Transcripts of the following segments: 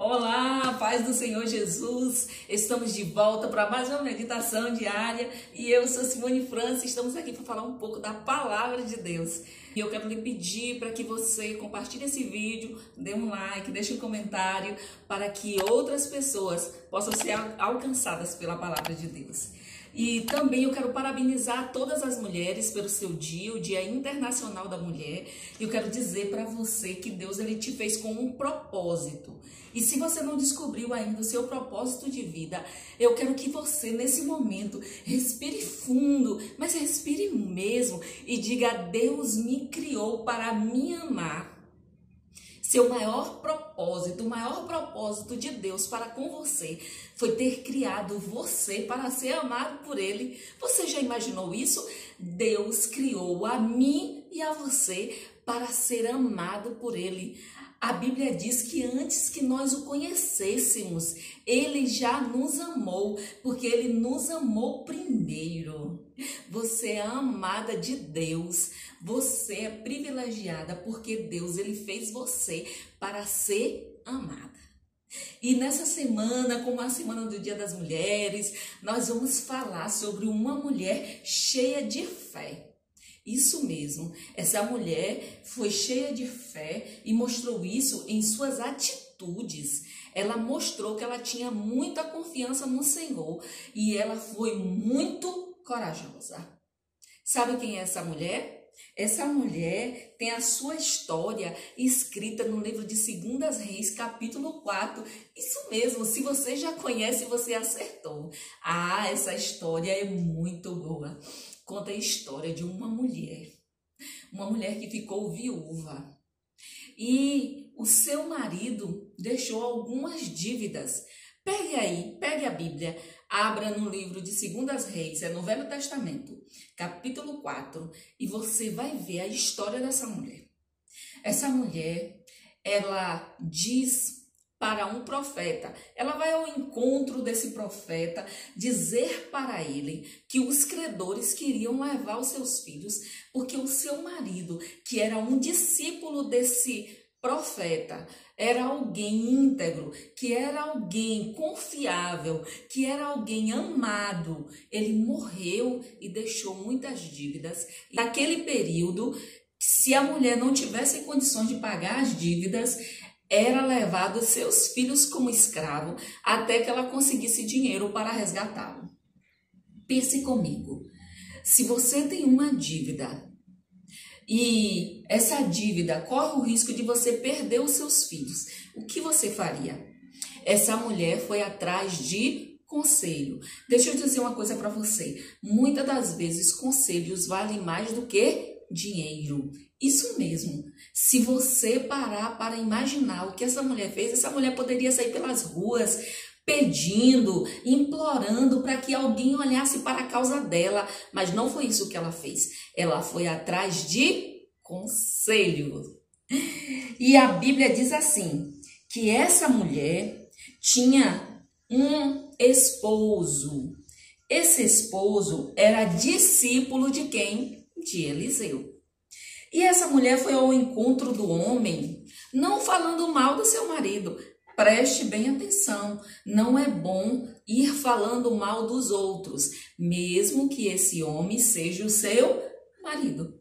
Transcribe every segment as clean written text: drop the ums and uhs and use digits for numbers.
Olá, paz do Senhor Jesus. Estamos de volta para mais uma meditação diária e eu sou Simone França. Estamos aqui para falar um pouco da palavra de Deus. E eu quero lhe pedir para que você compartilhe esse vídeo, dê um like, deixe um comentário para que outras pessoas possam ser alcançadas pela palavra de Deus. E também eu quero parabenizar todas as mulheres pelo seu dia, o Dia Internacional da Mulher. Eu quero dizer para você que Deus ele te fez com um propósito. E se você não descobriu ainda o seu propósito de vida, eu quero que você nesse momento respire fundo, mas respire mesmo e diga: Deus me criou para me amar. Seu maior propósito, o maior propósito de Deus para com você foi ter criado você para ser amado por Ele. Você já imaginou isso? Deus criou a mim e a você para ser amado por Ele. A Bíblia diz que antes que nós o conhecêssemos, Ele já nos amou, porque Ele nos amou primeiro. Você é amada de Deus, você é privilegiada, porque Deus ele fez você para ser amada. E nessa semana, como a semana do Dia das Mulheres, nós vamos falar sobre uma mulher cheia de fé. Isso mesmo, essa mulher foi cheia de fé e mostrou isso em suas atitudes. Ela mostrou que ela tinha muita confiança no Senhor e ela foi muito corajosa. Sabe quem é essa mulher? Essa mulher tem a sua história escrita no livro de 2 Reis, capítulo 4. Isso mesmo, se você já conhece, você acertou. Ah, essa história é muito boa. Conta a história de uma mulher que ficou viúva. E o seu marido deixou algumas dívidas. Pegue aí, pegue a Bíblia, abra no livro de 2 Reis, é no Velho Testamento, capítulo 4, e você vai ver a história dessa mulher. Essa mulher, ela diz para um profeta, ela vai ao encontro desse profeta, dizer para ele que os credores queriam levar os seus filhos, porque o seu marido, que era um discípulo desse profeta, era alguém íntegro, que era alguém confiável, que era alguém amado. Ele morreu e deixou muitas dívidas. Naquele período, se a mulher não tivesse condições de pagar as dívidas, era levado seus filhos como escravo até que ela conseguisse dinheiro para resgatá-lo. Pense comigo, se você tem uma dívida e essa dívida corre o risco de você perder os seus filhos, o que você faria? Essa mulher foi atrás de conselho. Deixa eu dizer uma coisa para você. Muitas das vezes conselhos valem mais do que dinheiro. Isso mesmo. Se você parar para imaginar o que essa mulher fez, essa mulher poderia sair pelas ruas pedindo, implorando para que alguém olhasse para a causa dela, mas não foi isso que ela fez. Ela foi atrás de conselho. E a Bíblia diz assim, que essa mulher tinha um esposo. Esse esposo era discípulo de quem? De Eliseu. E essa mulher foi ao encontro do homem, não falando mal do seu marido. Preste bem atenção, não é bom ir falando mal dos outros, mesmo que esse homem seja o seu marido.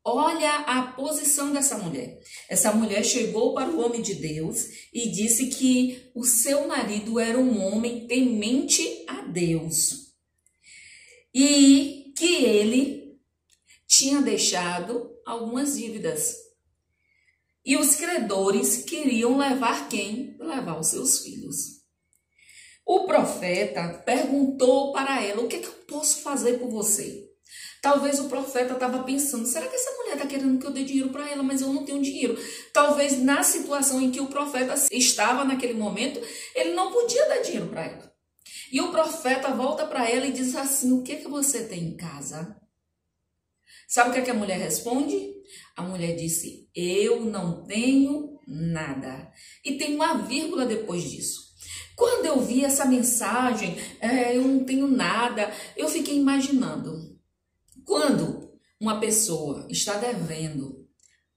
Olha a posição dessa mulher. Essa mulher chegou para o homem de Deus e disse que o seu marido era um homem temente a Deus. E que ele tinha deixado algumas dívidas. E os credores queriam levar quem? Levar os seus filhos. O profeta perguntou para ela: o que é que eu posso fazer por você? Talvez o profeta estava pensando: será que essa mulher está querendo que eu dê dinheiro para ela, mas eu não tenho dinheiro? Talvez na situação em que o profeta estava naquele momento, ele não podia dar dinheiro para ela. E o profeta volta para ela e diz assim: o que é que você tem em casa? Sabe o que é que a mulher responde? A mulher disse: eu não tenho nada. E tem uma vírgula depois disso. Quando eu vi essa mensagem, eu não tenho nada, eu fiquei imaginando. Quando uma pessoa está devendo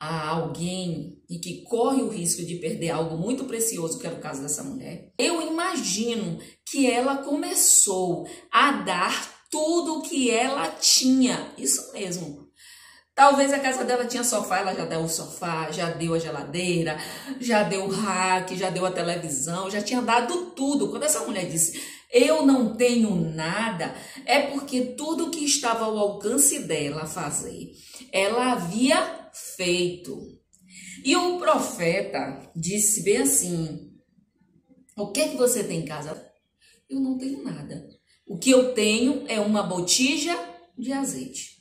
a alguém, e que corre o risco de perder algo muito precioso, que era o caso dessa mulher, eu imagino que ela começou a dar tudo o que ela tinha. Isso mesmo. Talvez a casa dela tinha sofá, ela já deu o sofá, já deu a geladeira, já deu o rack, já deu a televisão, já tinha dado tudo. Quando essa mulher disse, eu não tenho nada, é porque tudo que estava ao alcance dela fazer, ela havia feito. E o profeta disse bem assim, o que é que você tem em casa? Eu não tenho nada. O que eu tenho é uma botija de azeite.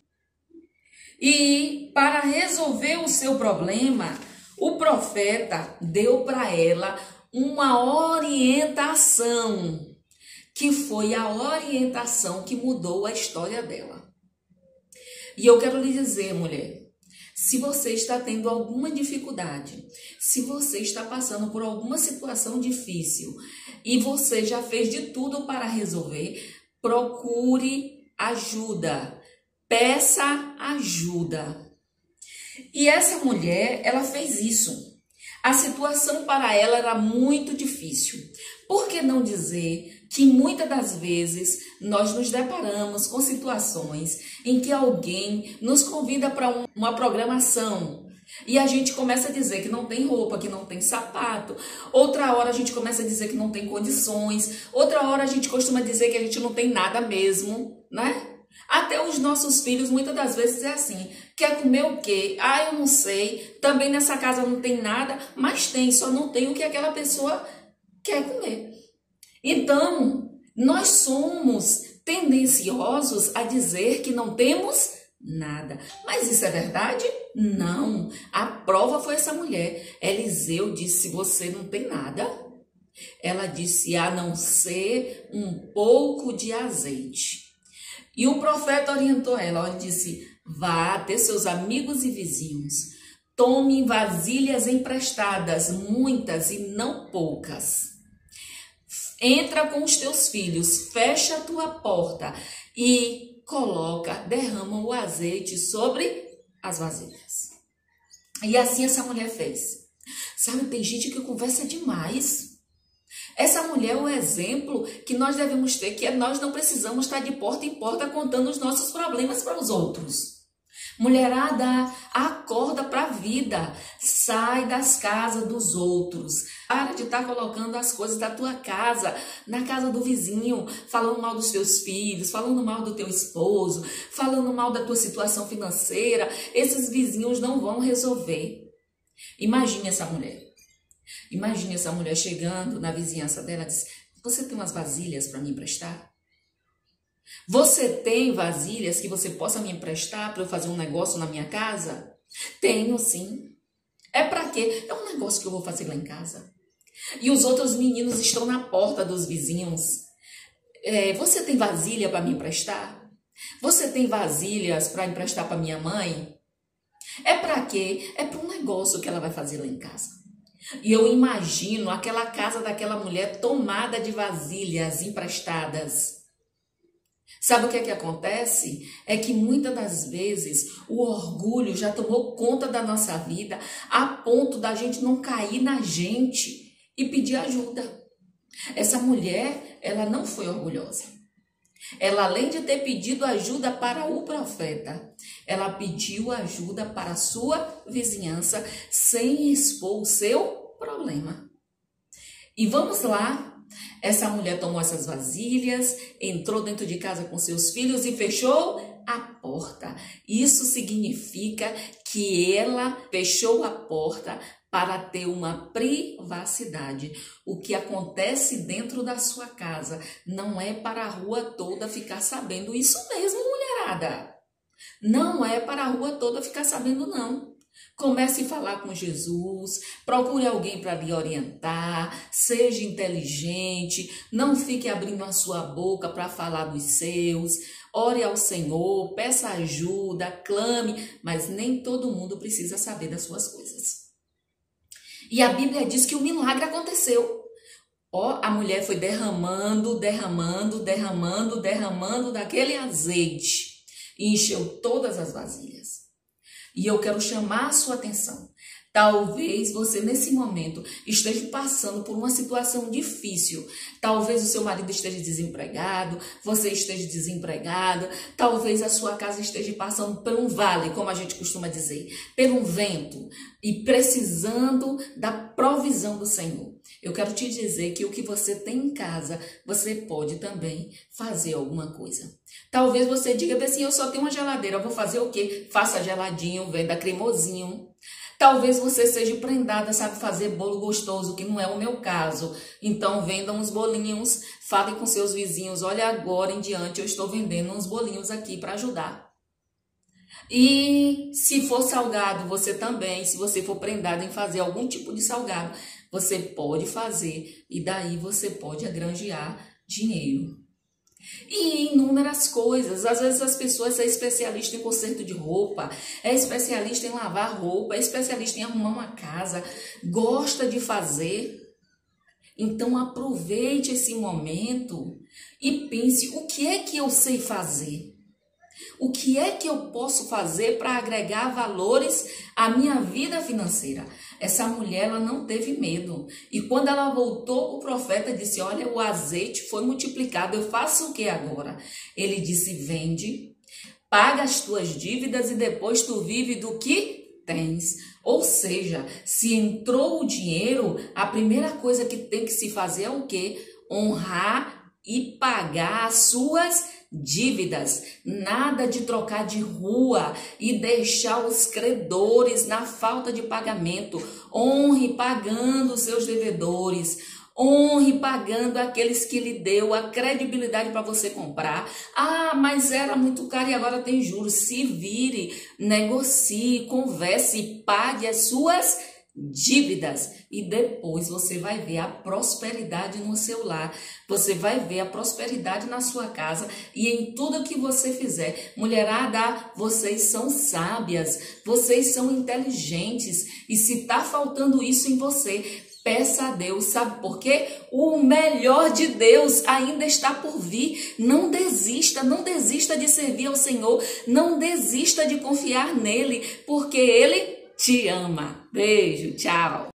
E para resolver o seu problema, o profeta deu para ela uma orientação, que foi a orientação que mudou a história dela. E eu quero lhe dizer, mulher, se você está tendo alguma dificuldade, se você está passando por alguma situação difícil e você já fez de tudo para resolver, procure ajuda. Peça ajuda. E essa mulher, ela fez isso. A situação para ela era muito difícil. Por que não dizer que muitas das vezes nós nos deparamos com situações em que alguém nos convida para uma programação e a gente começa a dizer que não tem roupa, que não tem sapato. Outra hora a gente começa a dizer que não tem condições. Outra hora a gente costuma dizer que a gente não tem nada mesmo, né? Até os nossos filhos, muitas das vezes é assim, quer comer o quê? Ah, eu não sei, também nessa casa não tem nada, mas tem, só não tem o que aquela pessoa quer comer. Então, nós somos tendenciosos a dizer que não temos nada. Mas isso é verdade? Não. A prova foi essa mulher. Eliseu disse, você não tem nada? Ela disse, a não ser um pouco de azeite. E o profeta orientou ela, ele disse, vá ter seus amigos e vizinhos, tome vasilhas emprestadas, muitas e não poucas. Entra com os teus filhos, fecha a tua porta e derrama o azeite sobre as vasilhas. E assim essa mulher fez. Sabe, tem gente que conversa demais. Essa mulher é o exemplo que nós devemos ter, que nós não precisamos estar de porta em porta contando os nossos problemas para os outros. Mulherada, acorda para a vida, sai das casas dos outros. Para de estar colocando as coisas da tua casa, na casa do vizinho, falando mal dos teus filhos, falando mal do teu esposo, falando mal da tua situação financeira. Esses vizinhos não vão resolver. Imagine essa mulher. Imagine essa mulher chegando na vizinhança dela e diz, você tem umas vasilhas para me emprestar? Você tem vasilhas que você possa me emprestar para eu fazer um negócio na minha casa? Tenho sim. É para quê? É um negócio que eu vou fazer lá em casa. E os outros meninos estão na porta dos vizinhos. Você tem vasilha para me emprestar? Você tem vasilhas para emprestar para minha mãe? É para quê? É para um negócio que ela vai fazer lá em casa. E eu imagino aquela casa daquela mulher tomada de vasilhas emprestadas. Sabe o que é que acontece? É que muitas das vezes o orgulho já tomou conta da nossa vida a ponto da gente não cair na gente e pedir ajuda. Essa mulher, ela não foi orgulhosa. Ela, além de ter pedido ajuda para o profeta, ela pediu ajuda para a sua vizinhança sem expor o seu problema. E vamos lá. Essa mulher tomou essas vasilhas, entrou dentro de casa com seus filhos e fechou a porta. Isso significa que ela fechou a porta para ter uma privacidade. O que acontece dentro da sua casa não é para a rua toda ficar sabendo. Isso mesmo, mulherada. Não é para a rua toda ficar sabendo, não. Comece a falar com Jesus, procure alguém para lhe orientar, seja inteligente, não fique abrindo a sua boca para falar dos seus, ore ao Senhor, peça ajuda, clame, mas nem todo mundo precisa saber das suas coisas. E a Bíblia diz que o milagre aconteceu. A mulher foi derramando daquele azeite e encheu todas as vasilhas. E eu quero chamar a sua atenção. Talvez você nesse momento esteja passando por uma situação difícil. Talvez o seu marido esteja desempregado, você esteja desempregada, talvez a sua casa esteja passando por um vale, como a gente costuma dizer, por um vento e precisando da provisão do Senhor. Eu quero te dizer que o que você tem em casa, você pode também fazer alguma coisa. Talvez você diga assim, eu só tenho uma geladeira, eu vou fazer o quê? Faça geladinho, venda cremosinho. Talvez você seja prendada, sabe fazer bolo gostoso, que não é o meu caso. Então venda uns bolinhos, fale com seus vizinhos, olha, agora em diante eu estou vendendo uns bolinhos aqui para ajudar. E se for salgado, você também, se você for prendada em fazer algum tipo de salgado, você pode fazer e daí você pode agranjear dinheiro. E inúmeras coisas. Às vezes as pessoas são especialistas em conserto de roupa, é especialista em lavar roupa, é especialista em arrumar uma casa, gosta de fazer. Então aproveite esse momento e pense, o que é que eu sei fazer? O que é que eu posso fazer para agregar valores à minha vida financeira? Essa mulher, ela não teve medo. E quando ela voltou, o profeta disse, olha, o azeite foi multiplicado, eu faço o que agora? Ele disse, vende, paga as tuas dívidas e depois tu vive do que tens. Ou seja, se entrou o dinheiro, a primeira coisa que tem que se fazer é o quê? Honrar e pagar as suas dívidas. Nada de trocar de rua e deixar os credores na falta de pagamento. Honre pagando os seus devedores. Honre pagando aqueles que lhe deu a credibilidade para você comprar. Ah, mas era muito caro e agora tem juros. Se vire, negocie, converse, pague as suas dívidas e depois você vai ver a prosperidade no seu lar, você vai ver a prosperidade na sua casa e em tudo que você fizer. Mulherada, vocês são sábias, vocês são inteligentes e se tá faltando isso em você, peça a Deus, sabe por quê? O melhor de Deus ainda está por vir. Não desista de servir ao Senhor, não desista de confiar nele, porque Ele te ama. Beijo, tchau.